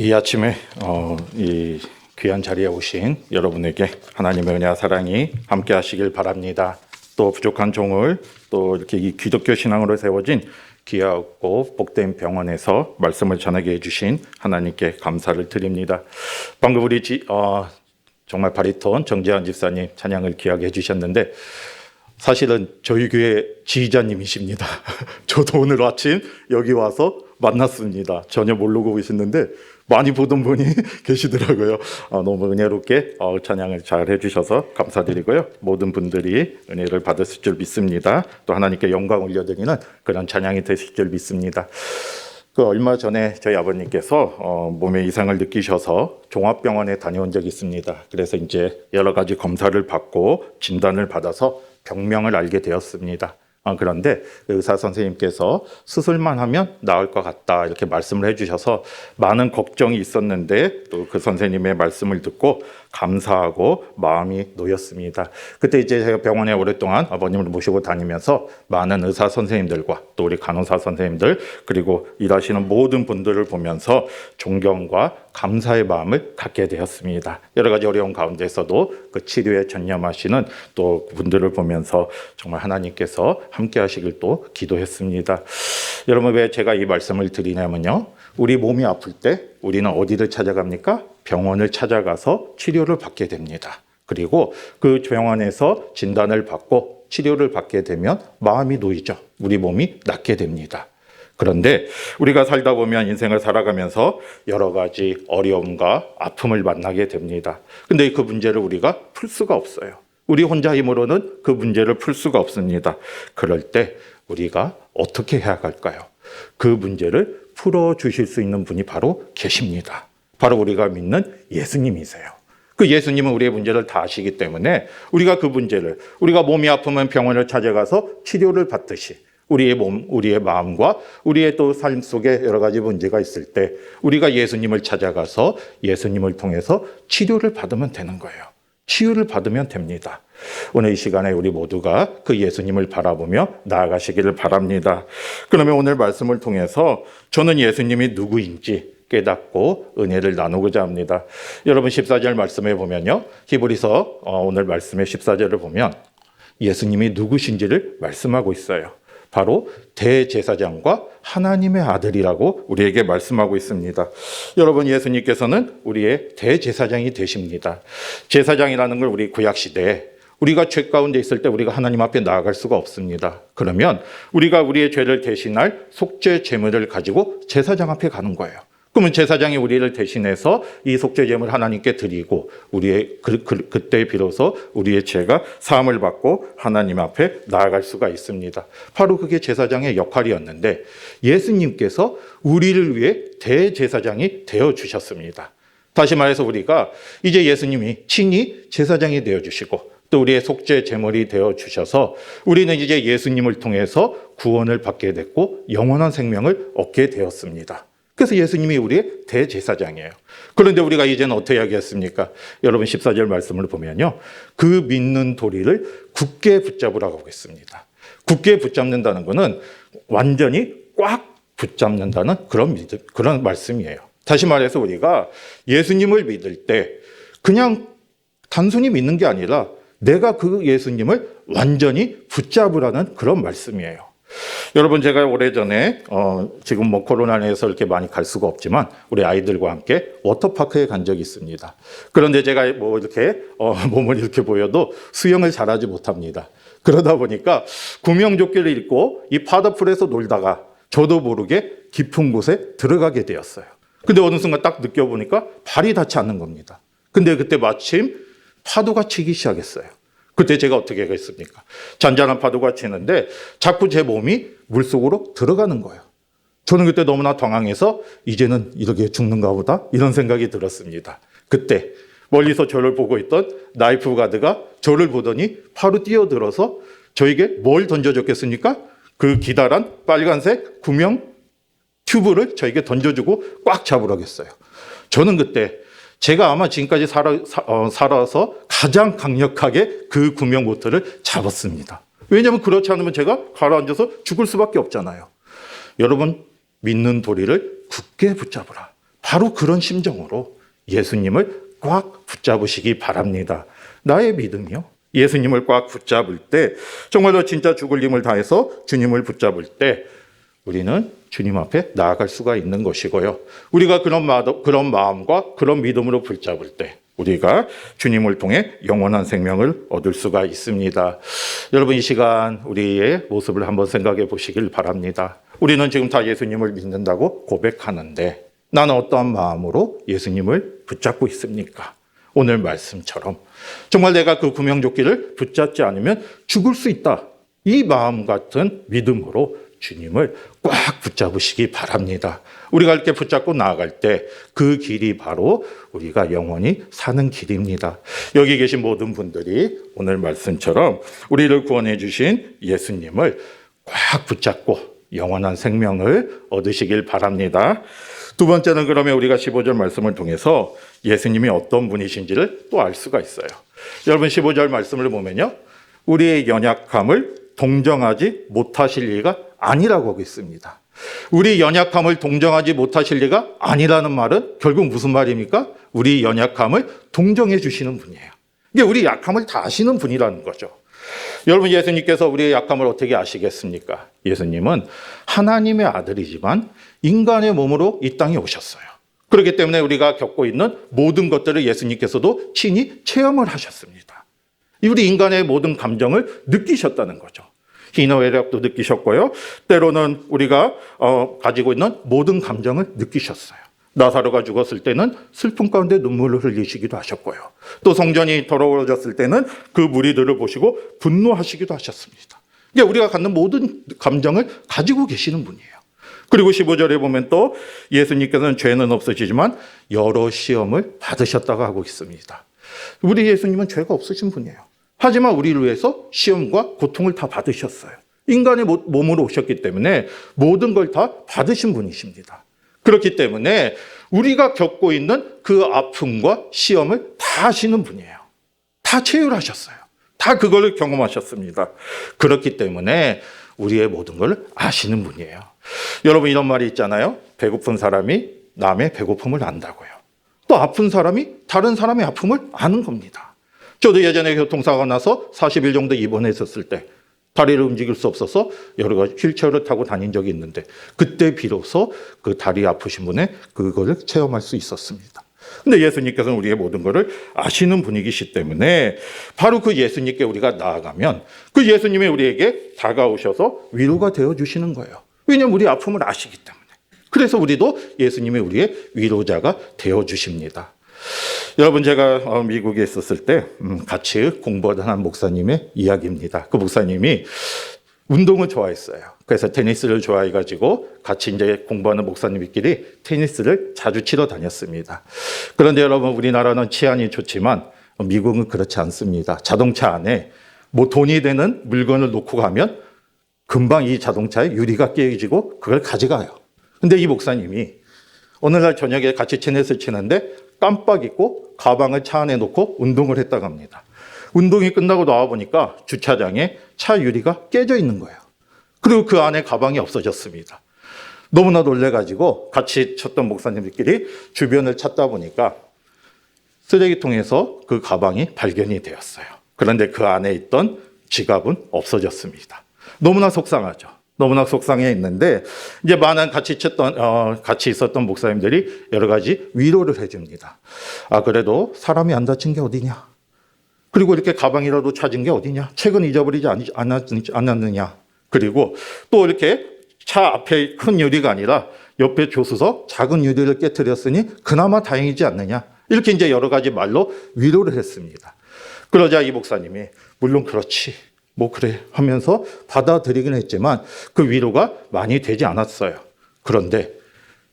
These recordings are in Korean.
이 아침에 이 귀한 자리에 오신 여러분에게 하나님의 은혜와 사랑이 함께 하시길 바랍니다. 또 부족한 종을 또 이렇게 이 기독교 신앙으로 세워진 귀하고 복된 병원에서 말씀을 전하게 해주신 하나님께 감사를 드립니다. 방금 우리 정말 바리톤 정재환 집사님 찬양을 귀하게 해주셨는데 사실은 저희 교회 지휘자님이십니다. 저도 오늘 아침 여기 와서 만났습니다. 전혀 모르고 계시는데 많이 보던 분이 계시더라고요. 너무 은혜롭게 찬양을 잘 해주셔서 감사드리고요. 모든 분들이 은혜를 받으실 줄 믿습니다. 또 하나님께 영광 올려드리는 그런 찬양이 되실 줄 믿습니다. 얼마 전에 저희 아버님께서 몸에 이상을 느끼셔서 종합병원에 다녀온 적이 있습니다. 그래서 이제 여러 가지 검사를 받고 진단을 받아서 병명을 알게 되었습니다. 그런데 의사 선생님께서 수술만 하면 나을 것 같다 이렇게 말씀을 해주셔서 많은 걱정이 있었는데 또 그 선생님의 말씀을 듣고 감사하고 마음이 놓였습니다. 그때 이제 제가 병원에 오랫동안 아버님을 모시고 다니면서 많은 의사 선생님들과 또 우리 간호사 선생님들 그리고 일하시는 모든 분들을 보면서 존경과 감사의 마음을 갖게 되었습니다. 여러 가지 어려운 가운데서도 그 치료에 전념하시는 또 분들을 보면서 정말 하나님께서 함께 하시길 또 기도했습니다. 여러분, 왜 제가 이 말씀을 드리냐면요, 우리 몸이 아플 때 우리는 어디를 찾아갑니까? 병원을 찾아가서 치료를 받게 됩니다. 그리고 그 병원에서 진단을 받고 치료를 받게 되면 마음이 놓이죠. 우리 몸이 낫게 됩니다. 그런데 우리가 살다 보면 인생을 살아가면서 여러 가지 어려움과 아픔을 만나게 됩니다. 근데 그 문제를 우리가 풀 수가 없어요. 우리 혼자 힘으로는 그 문제를 풀 수가 없습니다. 그럴 때 우리가 어떻게 해야 할까요? 그 문제를 풀어주실 수 있는 분이 바로 계십니다. 바로 우리가 믿는 예수님이세요. 그 예수님은 우리의 문제를 다 아시기 때문에 우리가 그 문제를, 우리가 몸이 아프면 병원을 찾아가서 치료를 받듯이 우리의 몸, 우리의 마음과 우리의 또 삶 속에 여러 가지 문제가 있을 때 우리가 예수님을 찾아가서 예수님을 통해서 치료를 받으면 되는 거예요. 치유를 받으면 됩니다. 오늘 이 시간에 우리 모두가 그 예수님을 바라보며 나아가시기를 바랍니다. 그러면 오늘 말씀을 통해서 저는 예수님이 누구인지 깨닫고 은혜를 나누고자 합니다. 여러분 14절 말씀에 보면요, 히브리서 오늘 말씀의 14절을 보면 예수님이 누구신지를 말씀하고 있어요. 바로 대제사장과 하나님의 아들이라고 우리에게 말씀하고 있습니다. 여러분, 예수님께서는 우리의 대제사장이 되십니다. 제사장이라는 걸 우리 구약시대에 우리가 죄 가운데 있을 때 우리가 하나님 앞에 나아갈 수가 없습니다. 그러면 우리가 우리의 죄를 대신할 속죄 제물을 가지고 제사장 앞에 가는 거예요. 그러면 제사장이 우리를 대신해서 이 속죄 제물을 하나님께 드리고 우리의 그때 비로소 우리의 죄가 사함을 받고 하나님 앞에 나아갈 수가 있습니다. 바로 그게 제사장의 역할이었는데 예수님께서 우리를 위해 대제사장이 되어 주셨습니다. 다시 말해서 우리가 이제 예수님이 친히 제사장이 되어 주시고 또 우리의 속죄 제물이 되어 주셔서 우리는 이제 예수님을 통해서 구원을 받게 됐고 영원한 생명을 얻게 되었습니다. 그래서 예수님이 우리의 대제사장이에요. 그런데 우리가 이제는 어떻게 하겠습니까? 여러분 14절 말씀을 보면요, 그 믿는 도리를 굳게 붙잡으라고 하고 있습니다. 굳게 붙잡는다는 것은 완전히 꽉 붙잡는다는 그런 말씀이에요. 다시 말해서 우리가 예수님을 믿을 때 그냥 단순히 믿는 게 아니라 내가 그 예수님을 완전히 붙잡으라는 그런 말씀이에요. 여러분, 제가 오래전에 지금 코로나에서 이렇게 많이 갈 수가 없지만 우리 아이들과 함께 워터파크에 간 적이 있습니다. 그런데 제가 이렇게 몸을 이렇게 보여도 수영을 잘하지 못합니다. 그러다 보니까 구명조끼를 입고 이 파도풀에서 놀다가 저도 모르게 깊은 곳에 들어가게 되었어요. 근데 어느 순간 딱 느껴보니까 발이 닿지 않는 겁니다. 근데 그때 마침 파도가 치기 시작했어요. 그때 제가 어떻게 했습니까? 잔잔한 파도가 치는데 자꾸 제 몸이 물속으로 들어가는 거예요. 저는 그때 너무나 당황해서 이제는 이렇게 죽는가 보다 이런 생각이 들었습니다. 그때 멀리서 저를 보고 있던 나이프 가드가 저를 보더니 바로 뛰어들어서 저에게 뭘 던져줬겠습니까? 그 기다란 빨간색 구명 튜브를 저에게 던져주고 꽉 잡으라고 했어요. 저는 그때 제가 아마 지금까지 살아서 가장 강력하게 그 구명 보트를 잡았습니다. 왜냐하면 그렇지 않으면 제가 가라앉아서 죽을 수밖에 없잖아요. 여러분, 믿는 도리를 굳게 붙잡으라. 바로 그런 심정으로 예수님을 꽉 붙잡으시기 바랍니다. 나의 믿음이요. 예수님을 꽉 붙잡을 때, 정말로 진짜 죽을 힘을 다해서 주님을 붙잡을 때 우리는 주님 앞에 나아갈 수가 있는 것이고요. 우리가 그런 마음과 그런 믿음으로 붙잡을 때 우리가 주님을 통해 영원한 생명을 얻을 수가 있습니다. 여러분, 이 시간 우리의 모습을 한번 생각해 보시길 바랍니다. 우리는 지금 다 예수님을 믿는다고 고백하는데 나는 어떠한 마음으로 예수님을 붙잡고 있습니까? 오늘 말씀처럼 정말 내가 그 구명조끼를 붙잡지 않으면 죽을 수 있다. 이 마음 같은 믿음으로 주님을 꽉 붙잡으시기 바랍니다. 우리가 이렇게 붙잡고 나아갈 때 그 길이 바로 우리가 영원히 사는 길입니다. 여기 계신 모든 분들이 오늘 말씀처럼 우리를 구원해 주신 예수님을 꽉 붙잡고 영원한 생명을 얻으시길 바랍니다. 두 번째는 그러면 우리가 15절 말씀을 통해서 예수님이 어떤 분이신지를 또 알 수가 있어요. 여러분, 15절 말씀을 보면요, 우리의 연약함을 동정하지 못하실 리가 아니라고 하고 있습니다. 우리 연약함을 동정하지 못하실 리가 아니라는 말은 결국 무슨 말입니까? 우리 연약함을 동정해 주시는 분이에요. 이게 우리 약함을 다 아시는 분이라는 거죠. 여러분, 예수님께서 우리의 약함을 어떻게 아시겠습니까? 예수님은 하나님의 아들이지만 인간의 몸으로 이 땅에 오셨어요. 그렇기 때문에 우리가 겪고 있는 모든 것들을 예수님께서도 친히 체험을 하셨습니다. 우리 인간의 모든 감정을 느끼셨다는 거죠. 희노애락도 느끼셨고요. 때로는 우리가 가지고 있는 모든 감정을 느끼셨어요. 나사로가 죽었을 때는 슬픔 가운데 눈물을 흘리시기도 하셨고요. 또 성전이 더러워졌을 때는 그 무리들을 보시고 분노하시기도 하셨습니다. 이게 우리가 갖는 모든 감정을 가지고 계시는 분이에요. 그리고 15절에 보면 또 예수님께서는 죄는 없으시지만 여러 시험을 받으셨다고 하고 있습니다. 우리 예수님은 죄가 없으신 분이에요. 하지만 우리를 위해서 시험과 고통을 다 받으셨어요. 인간의 몸으로 오셨기 때문에 모든 걸 다 받으신 분이십니다. 그렇기 때문에 우리가 겪고 있는 그 아픔과 시험을 다 하시는 분이에요. 다 체휼하셨어요. 다 그걸 경험하셨습니다. 그렇기 때문에 우리의 모든 걸 아시는 분이에요. 여러분, 이런 말이 있잖아요. 배고픈 사람이 남의 배고픔을 안다고요. 또 아픈 사람이 다른 사람의 아픔을 아는 겁니다. 저도 예전에 교통사고가 나서 40일 정도 입원했었을 때 다리를 움직일 수 없어서 여러 가지 휠체어를 타고 다닌 적이 있는데 그때 비로소 그 다리 아프신 분의 그거를 체험할 수 있었습니다. 근데 예수님께서는 우리의 모든 것을 아시는 분이시기 때문에 바로 그 예수님께 우리가 나아가면 그 예수님이 우리에게 다가오셔서 위로가 되어주시는 거예요. 왜냐하면 우리 아픔을 아시기 때문에. 그래서 우리도 예수님이 우리의 위로자가 되어주십니다. 여러분, 제가 미국에 있었을 때 같이 공부하던 한 목사님의 이야기입니다. 그 목사님이 운동을 좋아했어요. 그래서 테니스를 좋아해가지고 같이 이제 공부하는 목사님끼리 테니스를 자주 치러 다녔습니다. 그런데 여러분, 우리나라는 치안이 좋지만 미국은 그렇지 않습니다. 자동차 안에 뭐 돈이 되는 물건을 놓고 가면 금방 이 자동차에 유리가 깨지고 그걸 가져가요. 근데 이 목사님이 어느 날 저녁에 같이 테니스를 치는데 깜빡 잊고 가방을 차 안에 놓고 운동을 했다고 합니다. 운동이 끝나고 나와보니까 주차장에 차 유리가 깨져 있는 거예요. 그리고 그 안에 가방이 없어졌습니다. 너무나 놀래가지고 같이 쳤던 목사님들끼리 주변을 찾다 보니까 쓰레기통에서 그 가방이 발견이 되었어요. 그런데 그 안에 있던 지갑은 없어졌습니다. 너무나 속상하죠. 너무나 속상해 있는데 이제 많은 같이 있었던 목사님들이 여러 가지 위로를 해줍니다. 아, 그래도 사람이 안 다친 게 어디냐? 그리고 이렇게 가방이라도 찾은 게 어디냐? 책은 잊어버리지 않았느냐? 그리고 또 이렇게 차 앞에 큰 유리가 아니라 옆에 조수석 작은 유리를 깨뜨렸으니 그나마 다행이지 않느냐? 이렇게 이제 여러 가지 말로 위로를 했습니다. 그러자 이 목사님이 물론 그렇지. 뭐 그래 하면서 받아들이긴 했지만 그 위로가 많이 되지 않았어요. 그런데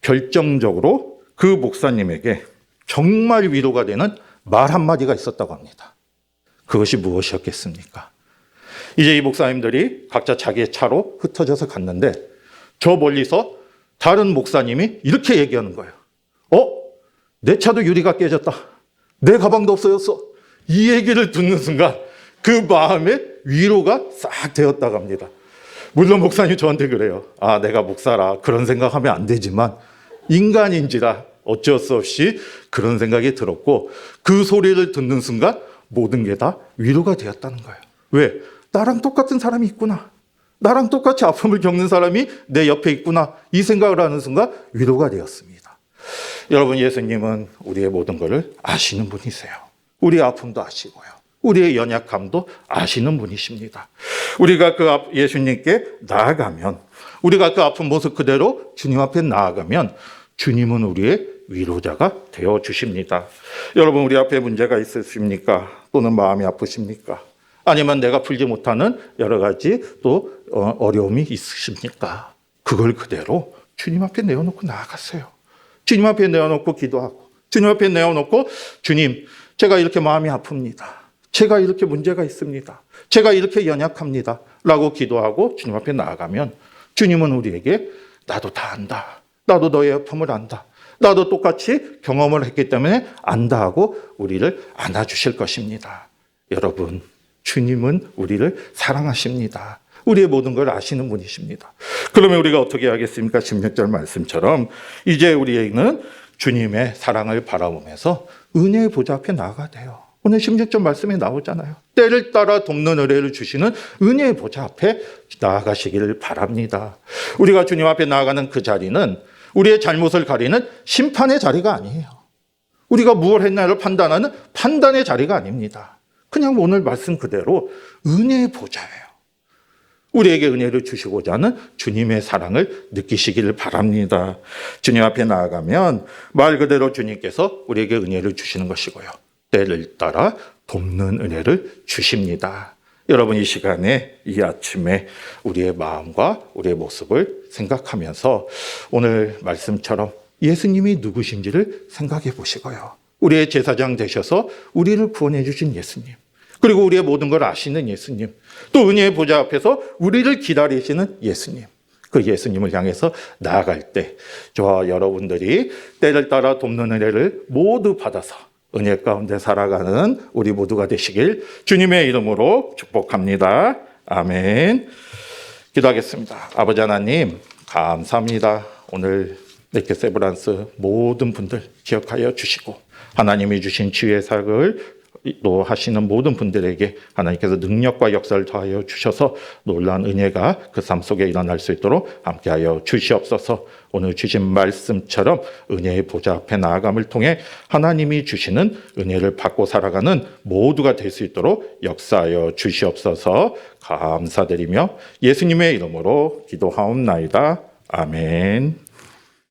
결정적으로 그 목사님에게 정말 위로가 되는 말 한마디가 있었다고 합니다. 그것이 무엇이었겠습니까? 이제 이 목사님들이 각자 자기의 차로 흩어져서 갔는데 저 멀리서 다른 목사님이 이렇게 얘기하는 거예요. 내 차도 유리가 깨졌다. 내 가방도 없어졌어. 이 얘기를 듣는 순간 그 마음에 위로가 싹 되었다고 합니다. 물론 목사님 저한테 그래요. 아, 내가 목사라 그런 생각하면 안 되지만 인간인지라 어쩔 수 없이 그런 생각이 들었고 그 소리를 듣는 순간 모든 게 다 위로가 되었다는 거예요. 왜? 나랑 똑같은 사람이 있구나. 나랑 똑같이 아픔을 겪는 사람이 내 옆에 있구나. 이 생각을 하는 순간 위로가 되었습니다. 여러분, 예수님은 우리의 모든 것을 아시는 분이세요. 우리의 아픔도 아시고요. 우리의 연약함도 아시는 분이십니다. 우리가 그 예수님께 나아가면, 우리가 그 아픈 모습 그대로 주님 앞에 나아가면 주님은 우리의 위로자가 되어 주십니다. 여러분, 우리 앞에 문제가 있으십니까? 또는 마음이 아프십니까? 아니면 내가 풀지 못하는 여러 가지 또 어려움이 있으십니까? 그걸 그대로 주님 앞에 내어놓고 나아갔어요. 주님 앞에 내어놓고 기도하고, 주님 앞에 내어놓고, 주님, 제가 이렇게 마음이 아픕니다. 제가 이렇게 문제가 있습니다. 제가 이렇게 연약합니다. 라고 기도하고 주님 앞에 나아가면 주님은 우리에게 나도 다 안다. 나도 너의 아픔을 안다. 나도 똑같이 경험을 했기 때문에 안다 하고 우리를 안아주실 것입니다. 여러분, 주님은 우리를 사랑하십니다. 우리의 모든 걸 아시는 분이십니다. 그러면 우리가 어떻게 하겠습니까? 16절 말씀처럼 이제 우리에게는 주님의 사랑을 바라보면서 은혜의 보좌 앞에 나아가야 돼요. 오늘 16절 말씀에 나오잖아요. 때를 따라 돕는 은혜를 주시는 은혜의 보좌 앞에 나아가시기를 바랍니다. 우리가 주님 앞에 나아가는 그 자리는 우리의 잘못을 가리는 심판의 자리가 아니에요. 우리가 무엇을 했나를 판단하는 판단의 자리가 아닙니다. 그냥 오늘 말씀 그대로 은혜의 보좌예요. 우리에게 은혜를 주시고자 하는 주님의 사랑을 느끼시기를 바랍니다. 주님 앞에 나아가면 말 그대로 주님께서 우리에게 은혜를 주시는 것이고요. 때를 따라 돕는 은혜를 주십니다. 여러분, 이 시간에, 이 아침에 우리의 마음과 우리의 모습을 생각하면서 오늘 말씀처럼 예수님이 누구신지를 생각해 보시고요. 우리의 제사장 되셔서 우리를 구원해 주신 예수님, 그리고 우리의 모든 걸 아시는 예수님, 또 은혜의 보좌 앞에서 우리를 기다리시는 예수님, 그 예수님을 향해서 나아갈 때 저와 여러분들이 때를 따라 돕는 은혜를 모두 받아서 은혜 가운데 살아가는 우리 모두가 되시길 주님의 이름으로 축복합니다. 아멘. 기도하겠습니다. 아버지 하나님, 감사합니다. 오늘 네케세브란스 모든 분들 기억하여 주시고 하나님이 주신 치유의 사역을 또 하시는 모든 분들에게 하나님께서 능력과 역사를 더하여 주셔서 놀라운 은혜가 그 삶 속에 일어날 수 있도록 함께하여 주시옵소서. 오늘 주신 말씀처럼 은혜의 보좌 앞에 나아감을 통해 하나님이 주시는 은혜를 받고 살아가는 모두가 될 수 있도록 역사하여 주시옵소서. 감사드리며 예수님의 이름으로 기도하옵나이다. 아멘.